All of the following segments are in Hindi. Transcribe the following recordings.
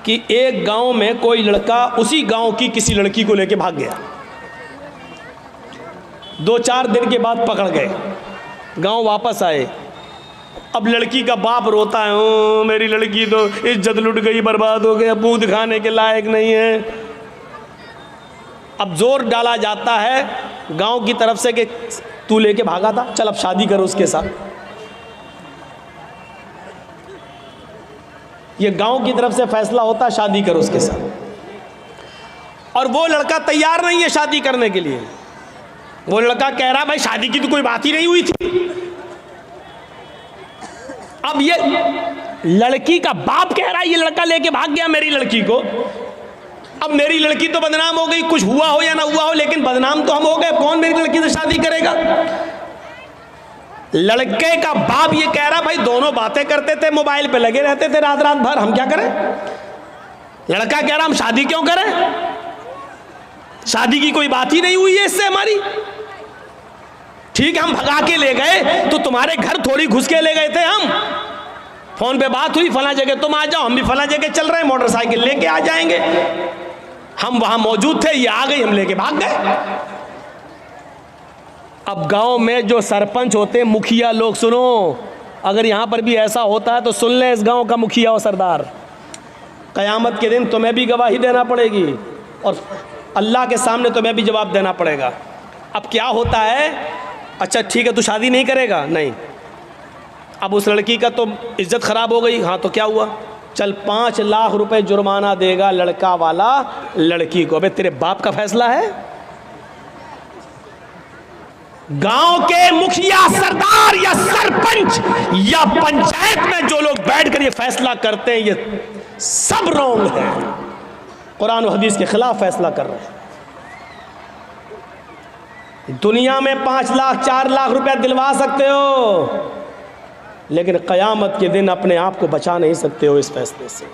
कि एक गांव में कोई लड़का उसी गांव की किसी लड़की को लेके भाग गया। 2-4 दिन के बाद पकड़ गए, गांव वापस आए। अब लड़की का बाप रोता है, ओ मेरी लड़की तो इज्जत लुट गई, बर्बाद हो गई, मुंह दिखाने के लायक नहीं है। अब जोर डाला जाता है गांव की तरफ से कि तू लेके भागा था, चल अब शादी करो उसके साथ। ये गांव की तरफ से फैसला होता है शादी करो उसके साथ, और वो लड़का तैयार नहीं है शादी करने के लिए। वो लड़का कह रहा भाई शादी की तो कोई बात ही नहीं हुई थी। अब ये लड़की का बाप कह रहा है ये लड़का लेके भाग गया मेरी लड़की को। अब मेरी लड़की तो बदनाम हो गई, कुछ हुआ हो या ना हुआ हो, लेकिन बदनाम तो हम हो गए, कौन मेरी लड़की से शादी करेगा। लड़के का बाप ये कह रहा भाई दोनों बातें करते थे, मोबाइल पे लगे रहते थे रात रात भर, हम क्या करें। लड़का कह रहा हम शादी क्यों करें, शादी की कोई बात ही नहीं हुई है इससे हमारी। ठीक है हम भगा के ले गए तो तुम्हारे घर थोड़ी घुस के ले गए थे, हम फोन पे बात हुई फला जगह तुम आ जाओ, हम भी फला जगह चल रहे हैं, मोटरसाइकिल लेके आ जाएंगे। हम वहां मौजूद थे, ये आ गई, हम लेके भाग गए। अब गांव में जो सरपंच होते, मुखिया लोग, सुनो, अगर यहां पर भी ऐसा होता है तो सुन ले इस गांव का मुखिया और सरदार, कयामत के दिन तुम्हें भी गवाही देना पड़ेगी और अल्लाह के सामने तुम्हें भी जवाब देना पड़ेगा। अब क्या होता है, अच्छा ठीक है तू शादी नहीं करेगा, नहीं, अब उस लड़की का तो इज्जत खराब हो गई, हाँ तो क्या हुआ, चल 5 लाख रुपए जुर्माना देगा लड़का वाला लड़की को। अबे तेरे बाप का फैसला है। गांव के मुखिया, सरदार या सरपंच या पंचायत में जो लोग बैठकर ये फैसला करते हैं, ये सब रॉन्ग है, कुरान और हदीस के खिलाफ फैसला कर रहे हैं। दुनिया में 5 लाख 4 लाख रुपया दिलवा सकते हो, लेकिन क़यामत के दिन अपने आप को बचा नहीं सकते हो इस फैसले से।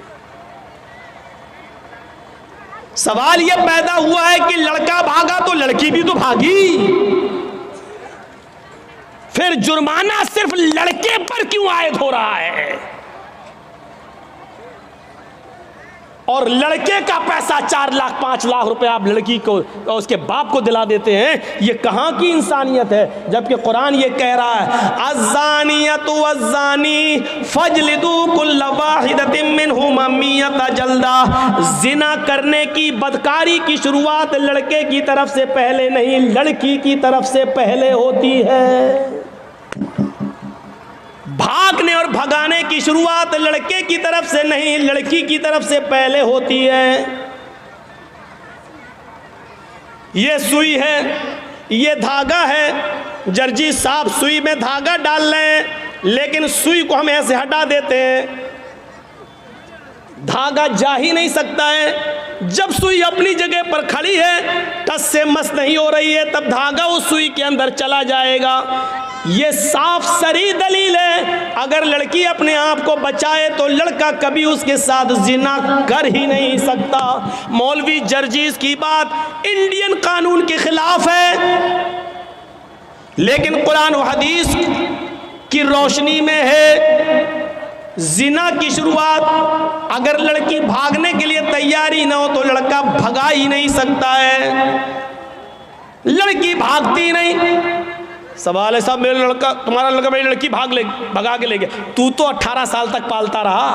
सवाल यह पैदा हुआ है कि लड़का भागा तो लड़की भी तो भागी, फिर जुर्माना सिर्फ लड़के पर क्यों आयद हो रहा है, और लड़के का पैसा 4 लाख 5 लाख रुपए आप लड़की को और उसके बाप को दिला देते हैं। ये कहां की इंसानियत है, जबकि कुरान ये कह रहा है अज़्ज़ानियतु वज़्ज़ानी फजलिदू कुल्ल वाहिदतिन मिनहुमा मियता जल्दा। जिना करने की, बदकारी की शुरुआत लड़के की तरफ से पहले नहीं, लड़की की तरफ से पहले होती है। भागने और भगाने की शुरुआत लड़के की तरफ से नहीं, लड़की की तरफ से पहले होती है। ये सुई है, ये धागा है, जर्जी साहब सुई में धागा डाल रहे हैं, लेकिन सुई को हम ऐसे हटा देते हैं, धागा जा ही नहीं सकता है। जब सुई अपनी जगह पर खड़ी है, टस से मस नहीं हो रही है, तब धागा उस सुई के अंदर चला जाएगा। ये साफ सरी दलील है, अगर लड़की अपने आप को बचाए तो लड़का कभी उसके साथ जिना कर ही नहीं सकता। मौलवी जर्जीस की बात इंडियन कानून के खिलाफ है, लेकिन कुरान और हदीस की रोशनी में है। जिना की शुरुआत अगर लड़की भागने के लिए तैयारी ना हो तो लड़का भगा ही नहीं सकता है, लड़की भागती नहीं। सवाल है साहब, मेरा लड़का, तुम्हारा लड़का मेरी लड़की भगा के ले गया, तू तो 18 साल तक पालता रहा,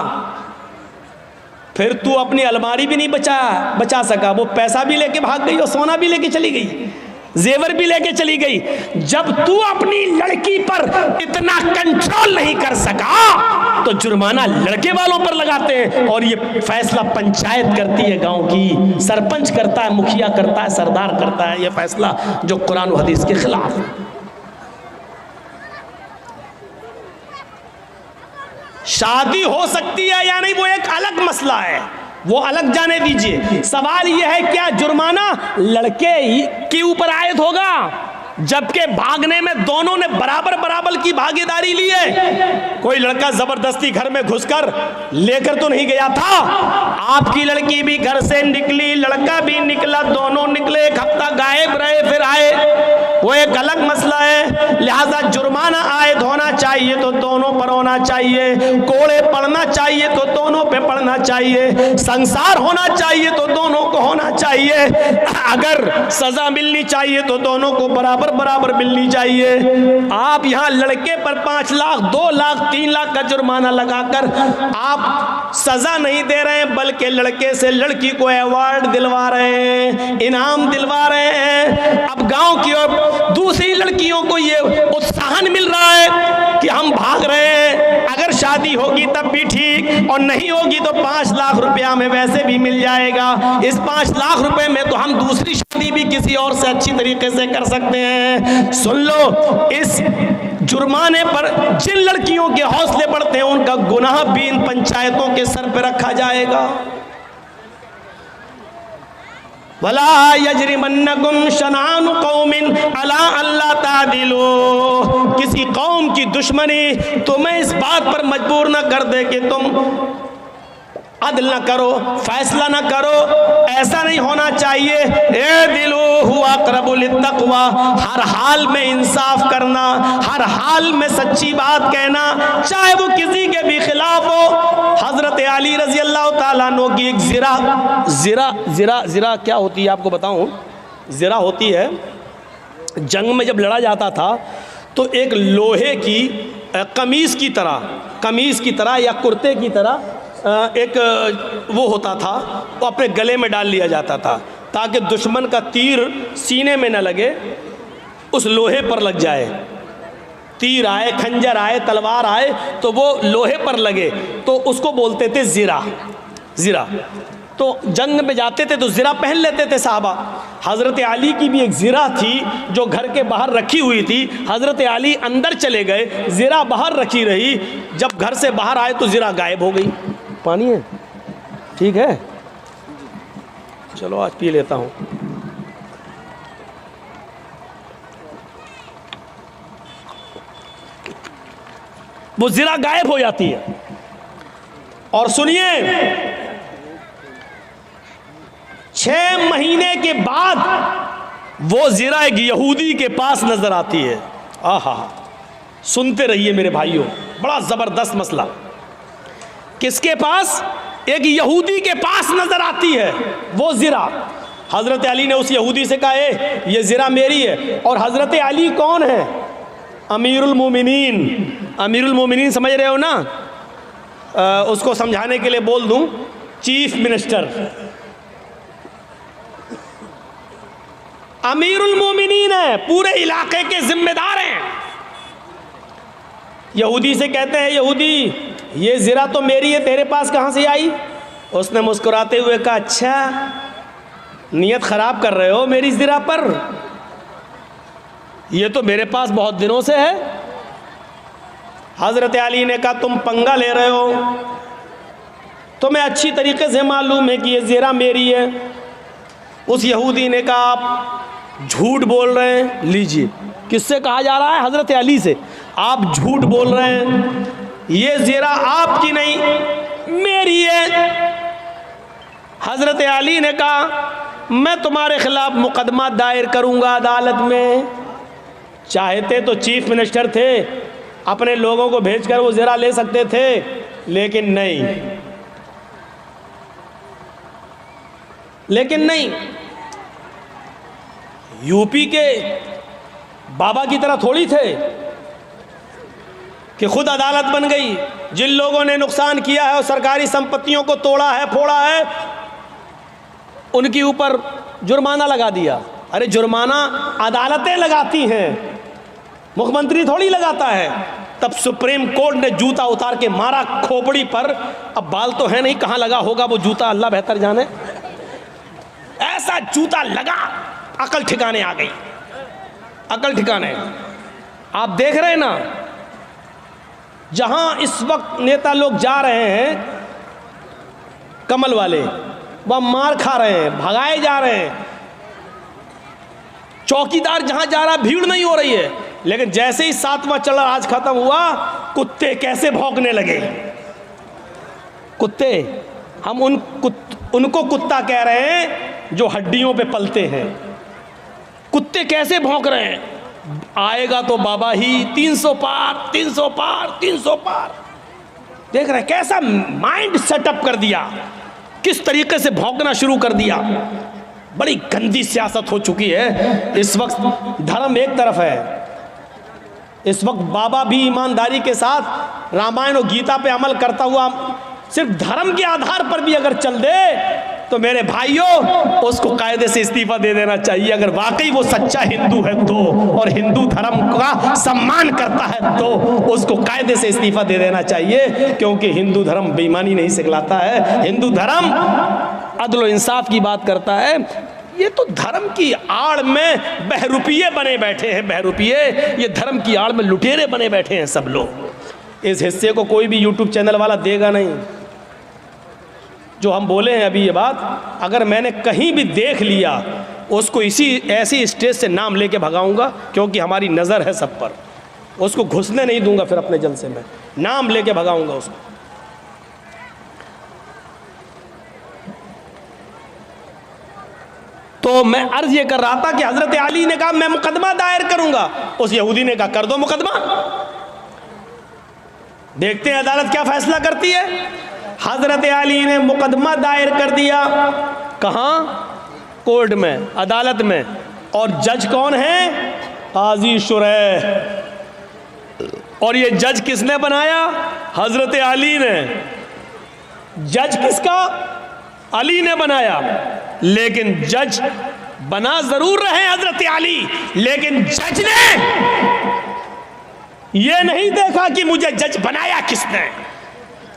फिर तू अपनी अलमारी भी नहीं बचा सका, वो पैसा भी लेके भाग गई और सोना भी लेके चली गई, जेवर भी लेके चली गई। जब तू अपनी लड़की पर इतना कंट्रोल नहीं कर सका तो जुर्माना लड़के वालों पर लगाते हैं, और ये फैसला पंचायत करती है, गांव की सरपंच करता है, मुखिया करता है, सरदार करता है, ये फैसला जो कुरान और हदीस के खिलाफ है। शादी हो सकती है या नहीं वो एक अलग मसला है, वो अलग जाने दीजिए। सवाल यह है क्या जुर्माना लड़के के ऊपर आयद होगा, जबकि भागने में दोनों ने बराबर की भागीदारी ली है। कोई लड़का जबरदस्ती घर में घुसकर लेकर तो नहीं गया था, आपकी लड़की भी घर से निकली, लड़का भी निकला, दोनों निकले, 1 हफ्ता गायब रहे, फिर आए। वो एक अलग मसला है। लिहाजा जुर्माना आयद होना चाहिए तो दोनों पर होना चाहिए, कोड़े पड़ना चाहिए तो दोनों पे पड़ना चाहिए, संसार होना चाहिए तो दोनों को होना चाहिए, अगर सजा मिलनी चाहिए तो दोनों को बराबर बराबर मिलनी चाहिए। आप यहाँ लड़के पर 5 लाख 2 लाख 3 लाख का जुर्माना लगाकर आप सजा नहीं दे रहे हैं, बल्कि लड़के से लड़की को अवार्ड दिलवा रहे हैं, इनाम दिलवा रहे हैं। अब गांव की और दूसरी लड़कियों को ये उत्साहन मिल रहा है कि हम भाग रहे हैं, अगर शादी होगी तब भी ठीक, और नहीं होगी तो 5 लाख रुपया हमें वैसे भी मिल जाएगा। इस 5 लाख रुपए में तो हम दूसरी शादी भी किसी और से अच्छी तरीके से कर सकते हैं। सुन लो, इस जुर्माने पर जिन लड़कियों के हौसले बढ़ते हैं उनका गुनाह भी इन पंचायतों के सर पर रखा जाएगा। वला यजरिमन्नकुम शनानु कौमिन अला अल्ला तादिलू, किसी कौम की दुश्मनी तुम्हें इस बात पर मजबूर न कर दे कि तुम अदल न करो, फैसला न करो, ऐसा नहीं होना चाहिए। ए दिलो हुआ अक़रबु लित्तक़वा, हर हाल में इंसाफ करना, हर हाल में सच्ची बात कहना, चाहे वो किसी के भी खिलाफ हो। हजरत अली रजी अल्लाह ताला अन्हु की एक ज़िरा क्या होती है आपको बताऊं? ज़िरा होती है, जंग में जब लड़ा जाता था तो एक लोहे की कमीज़ की तरह या कुर्ते की तरह एक वो होता था, वो अपने गले में डाल लिया जाता था ताकि दुश्मन का तीर सीने में न लगे, उस लोहे पर लग जाए। तीर आए, खंजर आए, तलवार आए तो वो लोहे पर लगे, तो उसको बोलते थे ज़िरा। तो जंग में जाते थे तो ज़िरा पहन लेते थे साहबा। हज़रत अली की भी एक ज़िरा थी जो घर के बाहर रखी हुई थी। हज़रत अली अंदर चले गए, ज़िरा बाहर रखी रही, जब घर से बाहर आए तो ज़िरा गायब हो गई। पानी है? ठीक है, चलो आज पी लेता हूँ। वो ज़िरा गायब हो जाती है। और सुनिए, 6 महीने के बाद वो ज़िरा एक यहूदी के पास नजर आती है। आहा, सुनते रहिए मेरे भाइयों, बड़ा ज़बरदस्त मसला। किसके पास? एक यहूदी के पास नजर आती है वो ज़िरा। हज़रत अली ने उस यहूदी से कहा, ये ज़िरा मेरी है। और हज़रत अली कौन है? अमीरुल मोमिनीन समझ रहे हो ना? उसको समझाने के लिए बोल दूं, चीफ मिनिस्टर, अमीरुल मोमिनीन है, पूरे इलाके के जिम्मेदार हैं। यहूदी से कहते हैं, यहूदी ये ज़िरा तो मेरी है, तेरे पास कहाँ से आई? उसने मुस्कुराते हुए कहा, अच्छा नियत ख़राब कर रहे हो मेरी ज़िरा पर, ये तो मेरे पास बहुत दिनों से है। हज़रत अली ने कहा, तुम पंगा ले रहे हो, तुम्हें अच्छी तरीके से मालूम है कि ये ज़िरा मेरी है। उस यहूदी ने कहा, आप झूठ बोल रहे हैं। लीजिए, किससे कहा जा रहा है? हज़रत अली से। आप झूठ बोल रहे हैं, ये ज़िरा आपकी नहीं मेरी है। हज़रत अली ने कहा, मैं तुम्हारे खिलाफ मुकदमा दायर करूंगा अदालत में। चाहते तो चीफ मिनिस्टर थे, अपने लोगों को भेजकर वो ज़िरा ले सकते थे, लेकिन नहीं। यूपी के बाबा की तरह थोड़ी थे कि खुद अदालत बन गई। जिन लोगों ने नुकसान किया है और सरकारी संपत्तियों को तोड़ा है, फोड़ा है, उनके ऊपर जुर्माना लगा दिया। अरे जुर्माना अदालतें लगाती हैं, मुख्यमंत्री थोड़ी लगाता है। तब सुप्रीम कोर्ट ने जूता उतार के मारा खोपड़ी पर। अब बाल तो है नहीं, कहाँ लगा होगा वो जूता, अल्लाह बेहतर जाने। ऐसा जूता लगा, अकल ठिकाने आ गई, अकल ठिकाने। आप देख रहे हैं ना, जहां इस वक्त नेता लोग जा रहे हैं कमल वाले, वह मार खा रहे हैं, भगाए जा रहे हैं। चौकीदार जहां जा रहा भीड़ नहीं हो रही है, लेकिन जैसे ही 7वां चढ़ा आज खत्म हुआ, कुत्ते कैसे भौंकने लगे। कुत्ते, हम उनको कुत्ता कह रहे हैं जो हड्डियों पे पलते हैं। कुत्ते कैसे भौंक रहे हैं, आएगा तो बाबा ही 300 पार 300 पार 300 पार। देख रहे हैं कैसा माइंड सेटअप कर दिया, किस तरीके से भौंकना शुरू कर दिया। बड़ी गंदी सियासत हो चुकी है इस वक्त। धर्म एक तरफ है, इस वक्त बाबा भी ईमानदारी के साथ रामायण और गीता पे अमल करता हुआ सिर्फ धर्म के आधार पर भी अगर चल दे तो मेरे भाइयों उसको कायदे से इस्तीफा दे देना चाहिए। अगर वाकई वो सच्चा हिंदू है तो, और हिंदू धर्म का सम्मान करता है तो उसको कायदे से इस्तीफा दे देना चाहिए, क्योंकि हिंदू धर्म बेईमानी नहीं सिखलाता है। हिंदू धर्म अदल और इंसाफ की बात करता है। ये तो धर्म की आड़ में बहरूपिये बने बैठे हैं, बहरूपिये, ये धर्म की आड़ में लुटेरे बने बैठे हैं सब लोग। इस हिस्से को कोई भी यूट्यूब चैनल वाला देगा नहीं। जो हम बोले हैं अभी ये बात, अगर मैंने कहीं भी देख लिया उसको ऐसी स्टेज से नाम लेके भगाऊंगा, क्योंकि हमारी नज़र है सब पर। उसको घुसने नहीं दूंगा फिर अपने जलसे में, नाम लेके भगाऊंगा उसको। तो मैं अर्ज ये कर रहा था कि हजरत अली ने कहा मैं मुकदमा दायर करूंगा, उस यहूदी ने कहा कर दो मुकदमा, देखते हैं अदालत क्या फैसला करती है। हजरत अली ने मुकदमा दायर कर दिया, कहां? कोर्ट में, अदालत में। और जज कौन है? काजी शुरैह। और ये जज किसने बनाया? हजरत अली ने। जज किसका? अली ने बनाया। लेकिन जज बना जरूर रहे हजरत अली, लेकिन जज ने ये नहीं देखा कि मुझे जज बनाया किसने।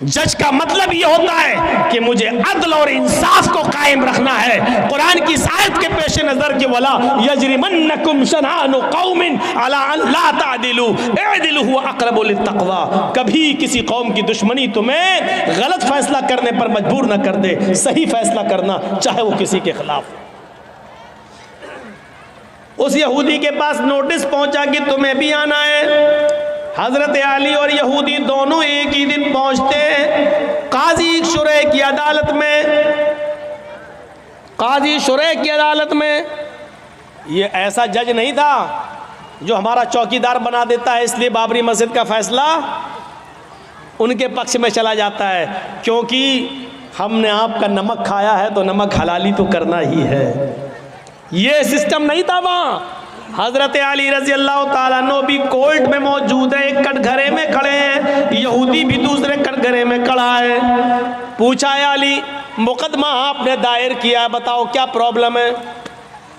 जज का मतलब ये होता है कि मुझे अदल और इंसाफ को कायम रखना है। कुरान की आयत के पेश नजर के वला यजरिमन्नकुम शनानु कौमिन अला अन ला तादिलु इदिलु हुवा अक़रबु लित्तक़वा। कभी किसी कौम की दुश्मनी तुम्हें गलत फैसला करने पर मजबूर न कर दे, सही फैसला करना, चाहे वो किसी के खिलाफ। उस यहूदी के पास नोटिस पहुंचा कि तुम्हें भी आना है। हजरत अली और यहूदी दोनों एक ही दिन पहुंचते हैं काजी शुरैह की अदालत में। काजी शुरैह की अदालत में ये ऐसा जज नहीं था जो हमारा चौकीदार बना देता है, इसलिए बाबरी मस्जिद का फैसला उनके पक्ष में चला जाता है, क्योंकि हमने आपका नमक खाया है तो नमक हलाली तो करना ही है। ये सिस्टम नहीं था वहाँ। हजरत अली रजी अल्लाह ताला अन्हु भी कोर्ट में मौजूद है, एक कटघरे में खड़े हैं, यहूदी भी दूसरे कटघरे में खड़ा है। पूछा है अली मुकदमा आपने दायर किया, बताओ क्या प्रॉब्लम है?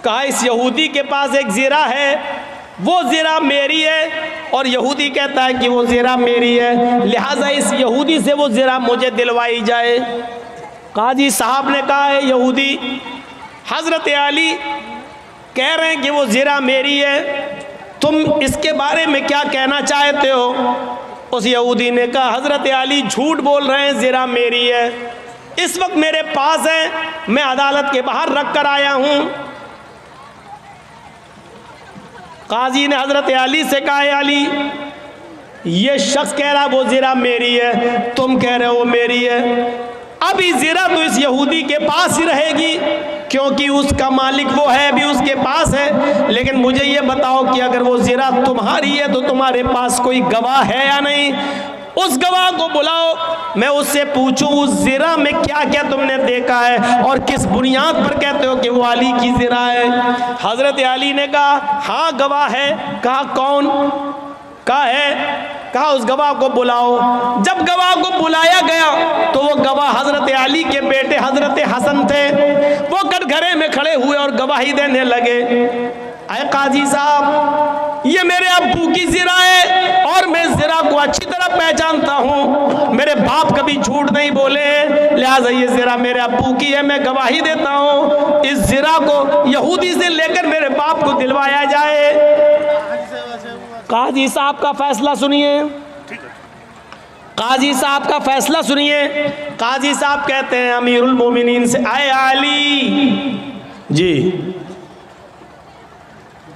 कहा इस यहूदी के पास एक ज़िरा है, वो ज़िरा मेरी है, और यहूदी कहता है कि वो ज़िरा मेरी है, लिहाजा इस यहूदी से वो ज़िरा मुझे दिलवाई जाए। काजी साहब ने कहा है यहूदी, हजरत अली कह रहे हैं कि वो ज़िरा मेरी है, तुम इसके बारे में क्या कहना चाहते हो? उस यहूदी ने कहा हजरत अली झूठ बोल रहे हैं, ज़िरा मेरी है, इस वक्त मेरे पास है, मैं अदालत के बाहर रख कर आया हूं। काजी ने हजरत अली से कहा अली ये शख्स कह रहा वो ज़िरा मेरी है, तुम कह रहे हो वो मेरी है, अभी ज़िरा तो इस यहूदी के पास ही रहेगी, क्योंकि उसका मालिक वो है, भी उसके पास है। लेकिन मुझे ये बताओ कि अगर वो ज़िरा तुम्हारी है तो तुम्हारे पास कोई गवाह है या नहीं? उस गवाह को बुलाओ, मैं उससे पूछूं उस ज़िरा में क्या क्या तुमने देखा है और किस बुनियाद पर कहते हो कि वो अली की ज़िरा है। हजरत अली ने कहा हाँ गवाह है। कहा कौन? कहा है। कहा उस गवाह को बुलाओ। जब गवाह को बुलाया गया तो वो गवाह हजरत अली के बेटे हजरत हसन थे। वो कटघरे में खड़े हुए और गवाही देने लगे, अरे काजी साहब ये मेरे अब्बू की ज़िरा है और मैं ज़िरा को अच्छी तरह पहचानता हूँ, मेरे बाप कभी झूठ नहीं बोले हैं, लिहाजा ये ज़िरा मेरे अब्बू की है, मैं गवाही देता हूँ इस ज़िरा को यहूदी से लेकर मेरे बाप को दिलवाया जाए। काजी साहब का फैसला सुनिए, काजी साहब का फैसला सुनिए। काजी साहब कहते हैं अमीरुल मोमिनीन से, आए अली जी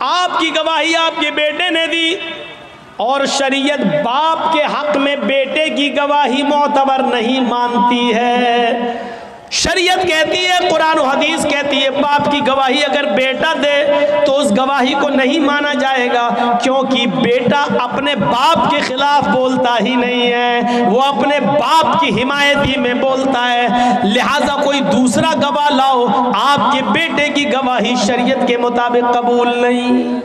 आपकी गवाही आपके बेटे ने दी और शरीयत बाप के हक में बेटे की गवाही मोतबर नहीं मानती है। शरीयत कहती है, कुरान और हदीस कहती है, बाप की गवाही अगर बेटा दे तो उस गवाही को नहीं माना जाएगा, क्योंकि बेटा अपने बाप के खिलाफ बोलता ही नहीं है, वो अपने बाप की हिमायती में बोलता है। लिहाजा कोई दूसरा गवाह लाओ, आपके बेटे की गवाही शरीयत के मुताबिक कबूल नहीं।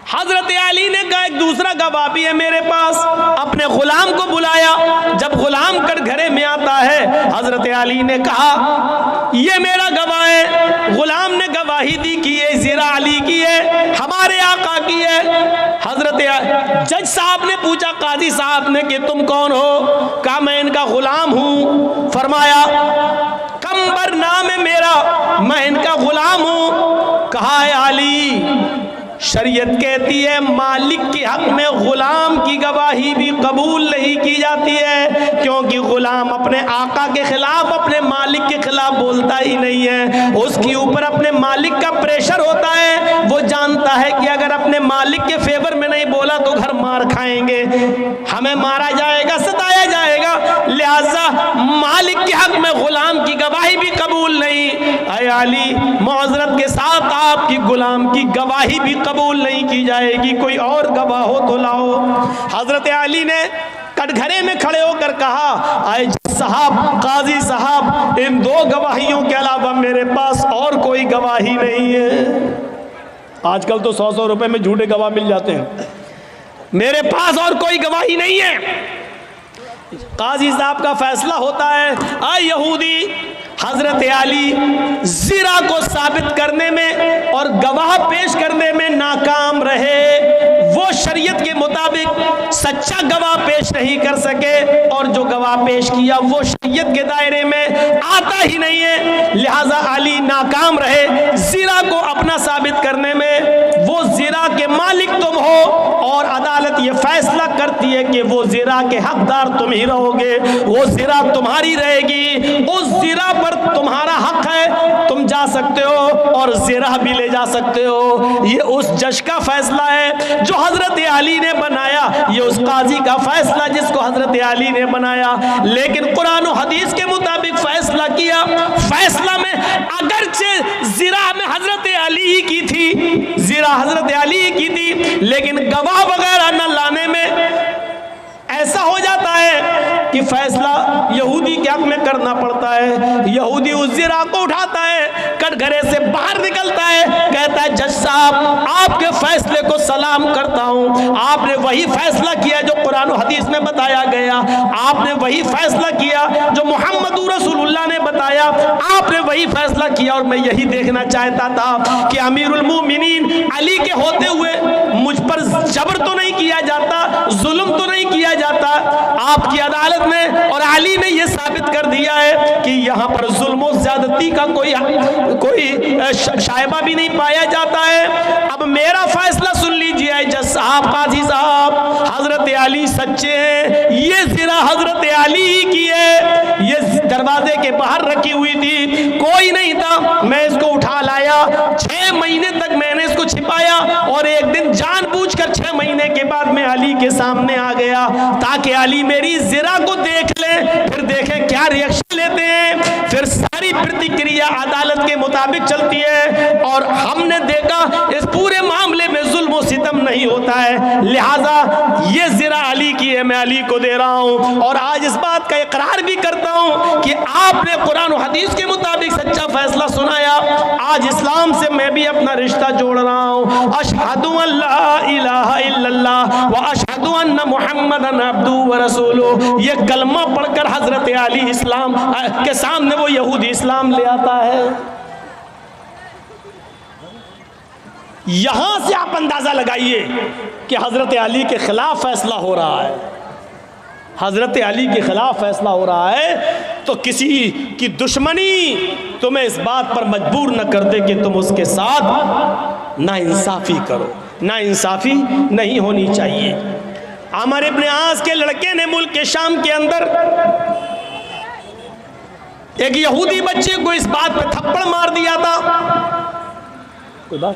हजरत अली ने कहा एक दूसरा गवाह भी है मेरे पास। अपने गुलाम को बुलाया। जब गुलाम कटघरे में आता है, हजरत अली ने कहा ये मेरा गवाह है। गुलाम ने गवाही दी कि ये ज़िरा अली की है, हमारे आका की है। हजरत जज साहब ने पूछा काजी साहब ने कि तुम कौन हो? कहा मैं इनका गुलाम हूँ। फरमाया कंबर नाम है मेरा, मैं इनका गुलाम हूँ। कहा है अली, शरीयत कहती है मालिक के हक में गुलाम की गवाही भी कबूल नहीं की जाती है, क्योंकि गुलाम अपने आका के खिलाफ, अपने मालिक के खिलाफ बोलता ही नहीं है। उसके ऊपर अपने मालिक का प्रेशर होता है। वो जानता है कि अगर अपने मालिक के फेवर में नहीं बोला तो घर मार खाएंगे, हमें मारा जाएगा, सताया जाएगा। लिहाजा मालिक के हक में गुलाम की गवाही भी कबूल नहीं। ऐ अली, मुअज़्ज़रत के साथ आपकी गुलाम की गवाही भी कबूल नहीं की जाएगी। कोई और गवाह हो तो लाओ। हजरत अली ने कटघरे में खड़े होकर कहा, आए साहब, काजी साहब, इन दो गवाहियों के अलावा मेरे पास और कोई गवाही नहीं है। आजकल तो 100-100 रुपए में झूठे गवाह मिल जाते हैं। मेरे पास और कोई गवाही नहीं है। काजी साहब का फैसला होता है, आए यहूदी, हजरत अली ज़िरा को साबित करने में और गवाह पेश करने में नाकाम रहे। वो शरीयत के मुताबिक सच्चा गवाह पेश नहीं कर सके, और जो गवाह पेश किया वो शरीयत के दायरे में आता ही नहीं है। लिहाजा अली नाकाम रहे ज़िरा को अपना साबित करने में। वो ज़िरा के मालिक तुम हो, और अदालत ये फैसला करती है कि वो ज़िरा के हकदार तुम ही रहोगे, वो ज़िरा तुम्हारी रहेगी, उस ज़िरा पर तुम्हारा हक है, तुम जा सकते हो और ज़िरा भी ले जा सकते हो। ये उस जज का फैसला है जो हजरत अली ने बनाया, ये उस काजी का फैसला जिसको हजरत अली ने बनाया। लेकिन कुरान और हदीस के मुताबिक फैसला किया। फैसला में अगरचे ज़िरा में हजरत अली ही की थी, ज़िरा हजरत अली ही की थी, लेकिन गवाह वगैरह न लाने में ऐसा हो जाता है कि फैसला यहूदी के हक में करना पड़ता है। यहूदी उस ज़िरा को उठाता है, कटघरे से बाहर निकलता है, कहता है जज साहब, आपके फैसले को सलाम करता हूँ। आपने वही फैसला किया जो कुरान और हदीस में बताया गया, आपने वही फैसला किया जो मोहम्मद रसूलुल्लाह ने बताया, आपने वही फैसला किया। और मैं यही देखना चाहता था कि अमीरुल मोमिनीन अली के होते हुए मुझ पर जबर तो नहीं किया जाता, जुल्म तो नहीं किया जाता। आपकी अदालत में और अली ने यह साबित कर दिया है कि यहाँ पर जुल्म ज्यादती का कोई शायबा भी नहीं पाया जाता है। अब मेरा फैसला सुन लीजिए जज साहब, काजी साहब, हजरत अली सच्चे हैं, ये ज़िरा हजरत अली की है, ये दरवाजे के बाहर रखी हुई थी, कोई नहीं था, मैं इसको उठा लाया। 6 महीने तक मैंने इसको छिपाया, और एक दिन जानबूझकर 6 महीने के बाद मैं अली के सामने आ गया ताकि अली मेरी ज़िरा को देख ले, फिर देखें क्या रिएक्शन लेते हैं। फिर सारी प्रतिक्रिया अदालत के मुताबिक चलती है, और हमने देखा इस पूरे मामले में जुल्म सितम नहीं होता है। लिहाजा ये ज़िरा अली की है, मैं अली को दे रहा हूँ। और आज इस बात का इकरार भी करता हूँ कि आपने कुरान और हदीस के मुताबिक सच्चा फैसला सुनाया। आज इस्लाम से मैं भी अपना रिश्ता जोड़ रहा हूँ। अशहदु अल्ला इलाहा इल्लल्लाह व अशहदु अन्ना मुहम्मदन अब्दुहु व रसूलुहु, ये कलमा पढ़कर हजरत अली इस्लाम के सामने वो यहूदी इस्लाम ले आता है। यहां से आप अंदाजा लगाइए कि हजरत अली के खिलाफ फैसला हो रहा है। हजरत अली के खिलाफ फैसला हो रहा है तो किसी की दुश्मनी तुम्हें इस बात पर मजबूर न कर दे कि तुम उसके साथ नाइंसाफ़ी करो। नाइंसाफ़ी नहीं होनी चाहिए। अमर इब्न आस के लड़के ने मुल्क के शाम के अंदर एक यहूदी बच्चे को इस बात पर थप्पड़ मार दिया था। कोई बात